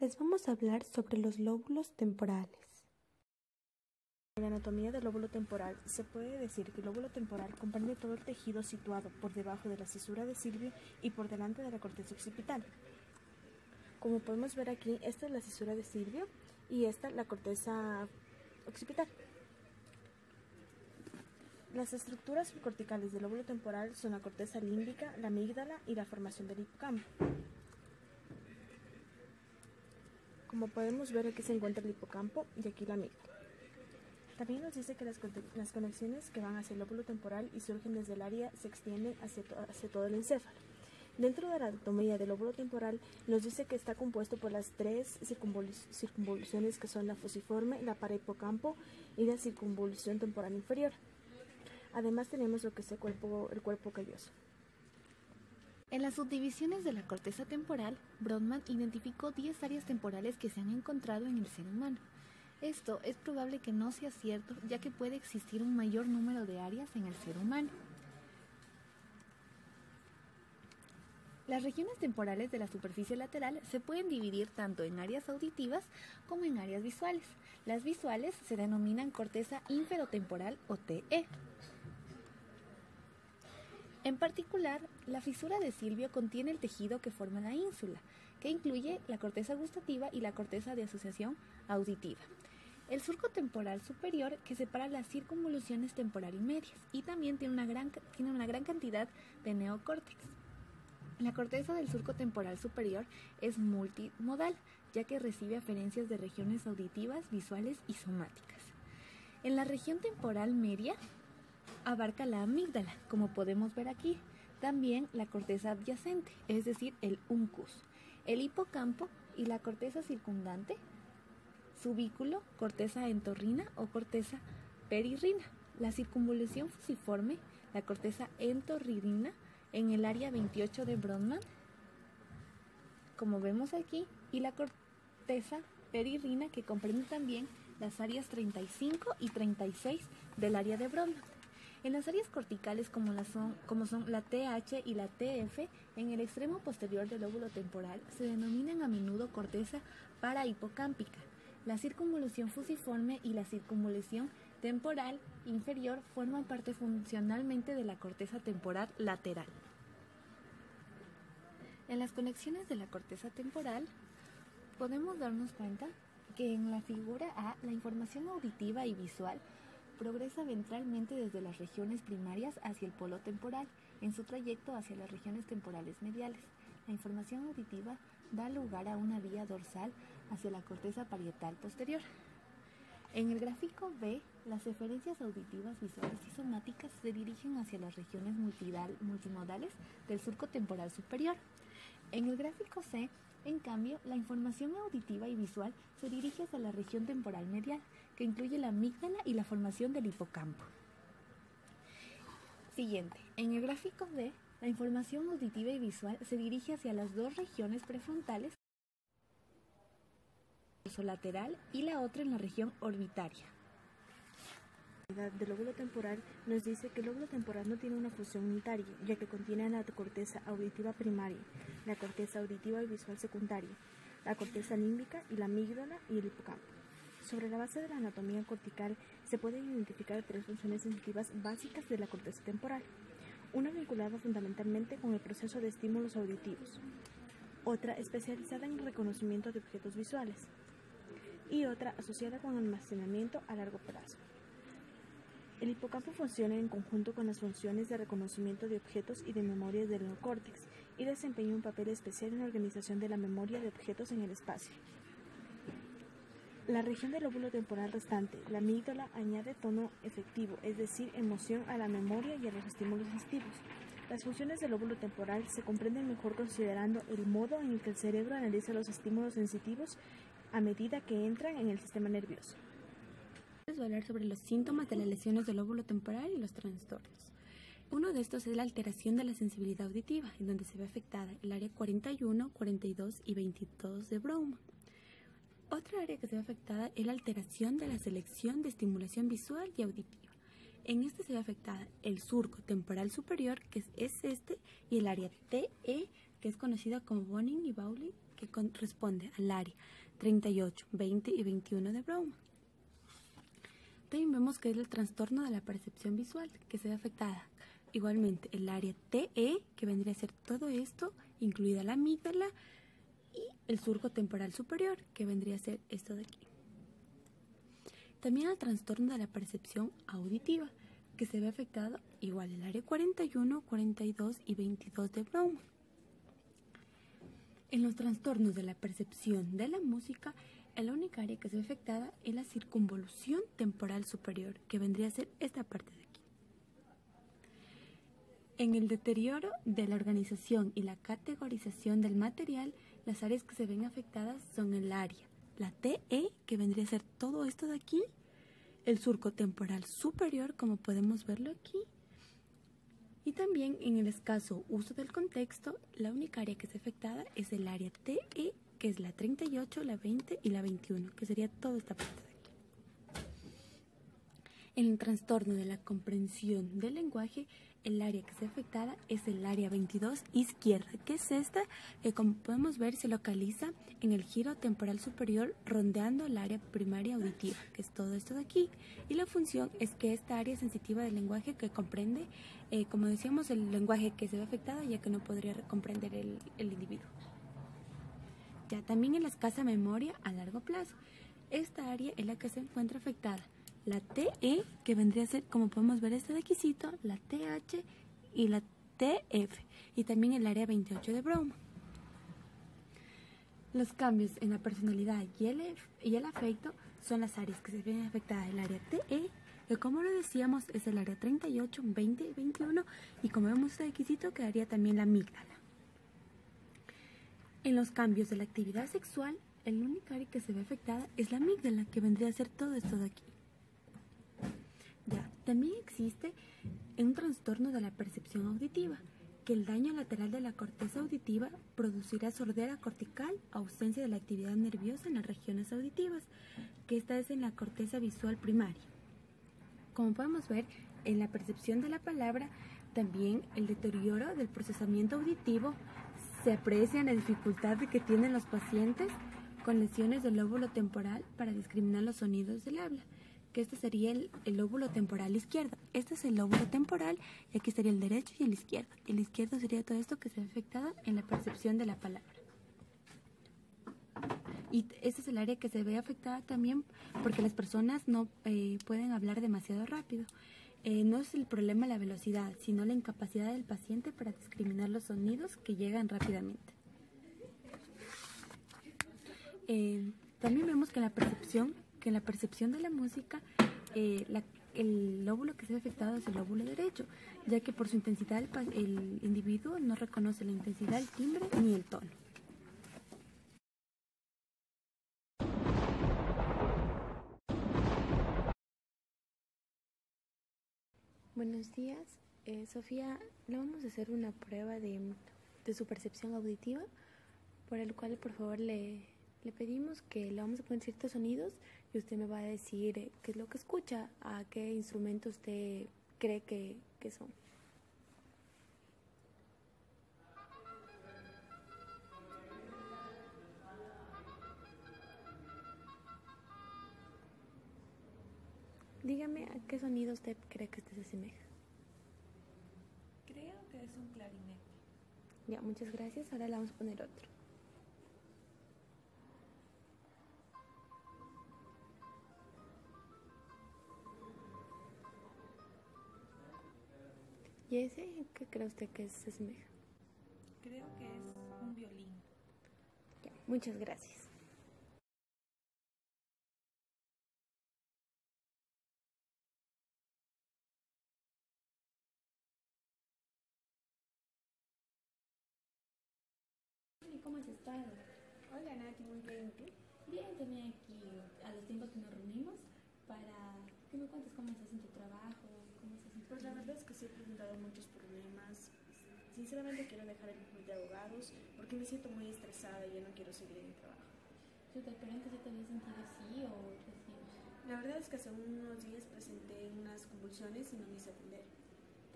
Les vamos a hablar sobre los lóbulos temporales. En la anatomía del lóbulo temporal se puede decir que el lóbulo temporal comprende todo el tejido situado por debajo de la cisura de Silvio y por delante de la corteza occipital. Como podemos ver aquí, esta es la cisura de Silvio y esta la corteza occipital. Las estructuras subcorticales del lóbulo temporal son la corteza límbica, la amígdala y la formación del hipocampo. Como podemos ver, aquí se encuentra el hipocampo y aquí la amígdala. También nos dice que las conexiones que van hacia el lóbulo temporal y surgen desde el área se extienden hacia todo el encéfalo. Dentro de la anatomía del lóbulo temporal nos dice que está compuesto por las tres circunvoluciones que son la fusiforme, la parahipocampo y la circunvolución temporal inferior. Además tenemos lo que es el cuerpo calloso. En las subdivisiones de la corteza temporal, Brodmann identificó 10 áreas temporales que se han encontrado en el ser humano. Esto es probable que no sea cierto, ya que puede existir un mayor número de áreas en el ser humano. Las regiones temporales de la superficie lateral se pueden dividir tanto en áreas auditivas como en áreas visuales. Las visuales se denominan corteza inferotemporal o TE. En particular, la fisura de Silvio contiene el tejido que forma la ínsula, que incluye la corteza gustativa y la corteza de asociación auditiva. El surco temporal superior que separa las circunvoluciones temporal y medias y también tiene una gran cantidad de neocórtex. La corteza del surco temporal superior es multimodal, ya que recibe aferencias de regiones auditivas, visuales y somáticas. En la región temporal media abarca la amígdala, como podemos ver aquí, también la corteza adyacente, es decir, el uncus, el hipocampo y la corteza circundante, subículo, corteza entorrina o corteza perirrina, la circunvolución fusiforme, la corteza entorririna en el área 28 de Brodmann, como vemos aquí, y la corteza perirrina que comprende también las áreas 35 y 36 del área de Brodmann. En las áreas corticales como son la TH y la TF, en el extremo posterior del lóbulo temporal se denominan a menudo corteza parahipocámpica. La circunvolución fusiforme y la circunvolución temporal inferior forman parte funcionalmente de la corteza temporal lateral. En las conexiones de la corteza temporal podemos darnos cuenta que en la figura A la información auditiva y visual progresa ventralmente desde las regiones primarias hacia el polo temporal, en su trayecto hacia las regiones temporales mediales. La información auditiva da lugar a una vía dorsal hacia la corteza parietal posterior. En el gráfico B, las eferencias auditivas, visuales y somáticas se dirigen hacia las regiones multimodales del surco temporal superior. En el gráfico C, en cambio, la información auditiva y visual se dirige hacia la región temporal medial, que incluye la amígdala y la formación del hipocampo. Siguiente, en el gráfico D, la información auditiva y visual se dirige hacia las dos regiones prefrontales, lateral y la otra en la región orbitaria. Del lóbulo temporal nos dice que el lóbulo temporal no tiene una función unitaria, ya que contiene la corteza auditiva primaria, la corteza auditiva y visual secundaria, la corteza límbica y la amígdala y el hipocampo. Sobre la base de la anatomía cortical se pueden identificar tres funciones sensitivas básicas de la corteza temporal, una vinculada fundamentalmente con el proceso de estímulos auditivos, otra especializada en el reconocimiento de objetos visuales y otra asociada con almacenamiento a largo plazo. El hipocampo funciona en conjunto con las funciones de reconocimiento de objetos y de memoria del neocórtex y desempeña un papel especial en la organización de la memoria de objetos en el espacio. La región del lóbulo temporal restante, la amígdala, añade tono efectivo, es decir, emoción a la memoria y a los estímulos sensitivos. Las funciones del lóbulo temporal se comprenden mejor considerando el modo en el que el cerebro analiza los estímulos sensitivos a medida que entran en el sistema nervioso. Les voy a hablar sobre los síntomas de las lesiones del lóbulo temporal y los trastornos. Uno de estos es la alteración de la sensibilidad auditiva, en donde se ve afectada el área 41, 42 y 22 de Brodmann. Otra área que se ve afectada es la alteración de la selección de estimulación visual y auditiva. En este se ve afectada el surco temporal superior, que es este, y el área TE, que es conocida como Bonin y Bowley, que corresponde al área 38, 20 y 21 de Brougham. También vemos que es el trastorno de la percepción visual, que se ve afectada. Igualmente, el área TE, que vendría a ser todo esto, incluida la amígdala, y el surco temporal superior, que vendría a ser esto de aquí. También el trastorno de la percepción auditiva, que se ve afectado igual el área 41, 42 y 22 de Brougham. En los trastornos de la percepción de la música, la única área que se ve afectada es la circunvolución temporal superior, que vendría a ser esta parte de aquí. En el deterioro de la organización y la categorización del material, las áreas que se ven afectadas son el área, la TE, que vendría a ser todo esto de aquí, el surco temporal superior, como podemos verlo aquí, y también en el escaso uso del contexto, la única área que es afectada es el área TE, que es la 38, la 20 y la 21, que sería toda esta parte de aquí. En el trastorno de la comprensión del lenguaje, el área que se ve afectada es el área 22 izquierda, que es esta, que como podemos ver se localiza en el giro temporal superior rondeando el área primaria auditiva, que es todo esto de aquí. Y la función es que esta área sensitiva del lenguaje que comprende, como decíamos, el lenguaje que se ve afectado, ya que no podría comprender el individuo. Ya también en la escasa memoria a largo plazo, esta área es la que se encuentra afectada. La TE, que vendría a ser, como podemos ver este de aquícito, la TH y la TF, y también el área 28 de Brougham. Los cambios en la personalidad y el afecto son las áreas que se ven afectadas. El área TE, que como lo decíamos es el área 38, 20 y 21, y como vemos este requisito quedaría también la amígdala. En los cambios de la actividad sexual, el único área que se ve afectada es la amígdala, que vendría a ser todo esto de aquí. Ya, también existe un trastorno de la percepción auditiva, que el daño lateral de la corteza auditiva producirá sordera cortical, ausencia de la actividad nerviosa en las regiones auditivas, que esta es en la corteza visual primaria. Como podemos ver, en la percepción de la palabra, también el deterioro del procesamiento auditivo se aprecia en la dificultad que tienen los pacientes con lesiones del lóbulo temporal para discriminar los sonidos del habla, que este sería el lóbulo temporal izquierdo. Este es el lóbulo temporal y aquí estaría el derecho y el izquierdo. El izquierdo sería todo esto que se ve afectado en la percepción de la palabra. Y este es el área que se ve afectada también porque las personas no pueden hablar demasiado rápido. No es el problema la velocidad, sino la incapacidad del paciente para discriminar los sonidos que llegan rápidamente. También vemos que en la percepción de la música, el lóbulo que se ve afectado es el lóbulo derecho, ya que por su intensidad el individuo no reconoce la intensidad, el timbre ni el tono. Buenos días, Sofía, le vamos a hacer una prueba de su percepción auditiva, por el cual por favor le pedimos que le vamos a poner ciertos sonidos y usted me va a decir qué es lo que escucha, a qué instrumento usted cree que son. Dígame a qué sonido usted cree que este se asemeja. Creo que es un clarinete. Ya, muchas gracias. Ahora le vamos a poner otro. ¿Y ese qué cree usted que se asemeja? Creo que es un violín. Ya, muchas gracias. ¿Cómo has estado? Hola Nati, muy bien, ¿y tú? Bien, también aquí a los tiempos que nos reunimos para que me cuentes cómo estás en tu trabajo, cómo estás en tu Pues la verdad es que sí he presentado muchos problemas. Sinceramente quiero dejar el club de abogados porque me siento muy estresada y ya no quiero seguir en mi trabajo. ¿Tú te esperan que se te había sentido así o recién? La verdad es que hace unos días presenté unas convulsiones y no me hice atender.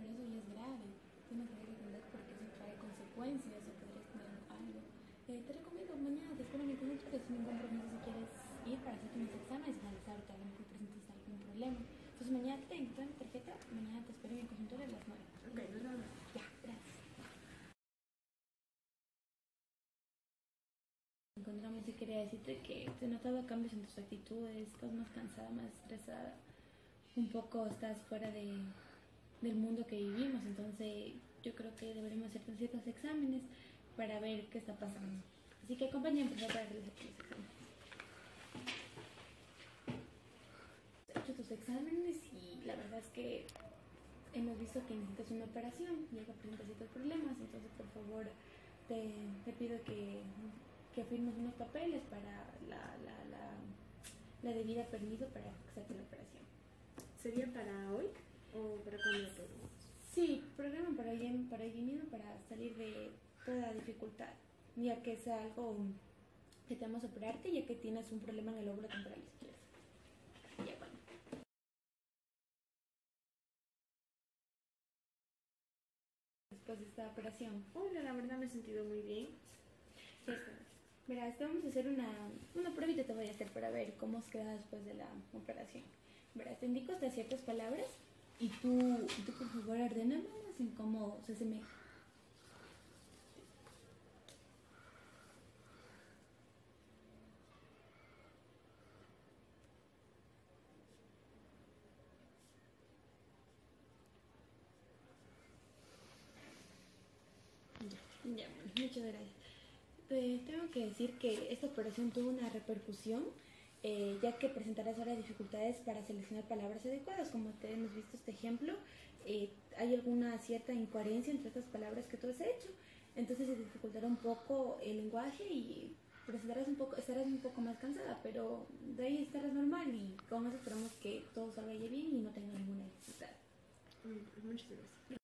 Pero eso ya es grave. Tienes que atender porque eso trae consecuencias o podrías tener algo. Te recomiendo mañana, te espero en mi consultorio sin ningún compromiso si quieres ir para hacerte mis exámenes y analizarte a lo mejor presentes algún problema. Entonces mañana te entrego mi tarjeta, mañana te espero en mi consultorio a las 9. Ok, nos vemos. Ya, gracias. Encontramos y quería decirte que te he notado cambios en tus actitudes, estás más cansada, más estresada, un poco estás fuera del mundo que vivimos, entonces yo creo que deberemos hacer ciertos exámenes para ver qué está pasando. Así que acompáñame por favor para realizar tus exámenes. He hecho tus exámenes y la verdad es que hemos visto que necesitas una operación y que presentas ciertos problemas, entonces por favor te pido que firmes unos papeles para la debida permiso para hacerte la operación. ¿Sería para hoy o para cuándo todo? Sí, programa para hoy mismo para salir de toda dificultad, ya que es algo que te vamos a operarte, ya que tienes un problema en el lóbulo temporal izquierdo. Ya, bueno. Después de esta operación. Hola, la verdad me he sentido muy bien. Cierto. Verás, te vamos a hacer una pruebita te voy a hacer para ver cómo os queda después de la operación. Verás, te indico hasta ciertas palabras y tú por favor ordénamelas en cómo se asemeja. Ya, bueno, muchas gracias. Tengo que decir que esta operación tuvo una repercusión, ya que presentarás ahora dificultades para seleccionar palabras adecuadas. Como te hemos visto este ejemplo, hay alguna cierta incoherencia entre estas palabras que tú has hecho, entonces se dificultará un poco el lenguaje y estarás un poco más cansada, pero de ahí estarás normal y con eso esperamos que todo salga bien y no tenga ninguna dificultad. Muchas gracias.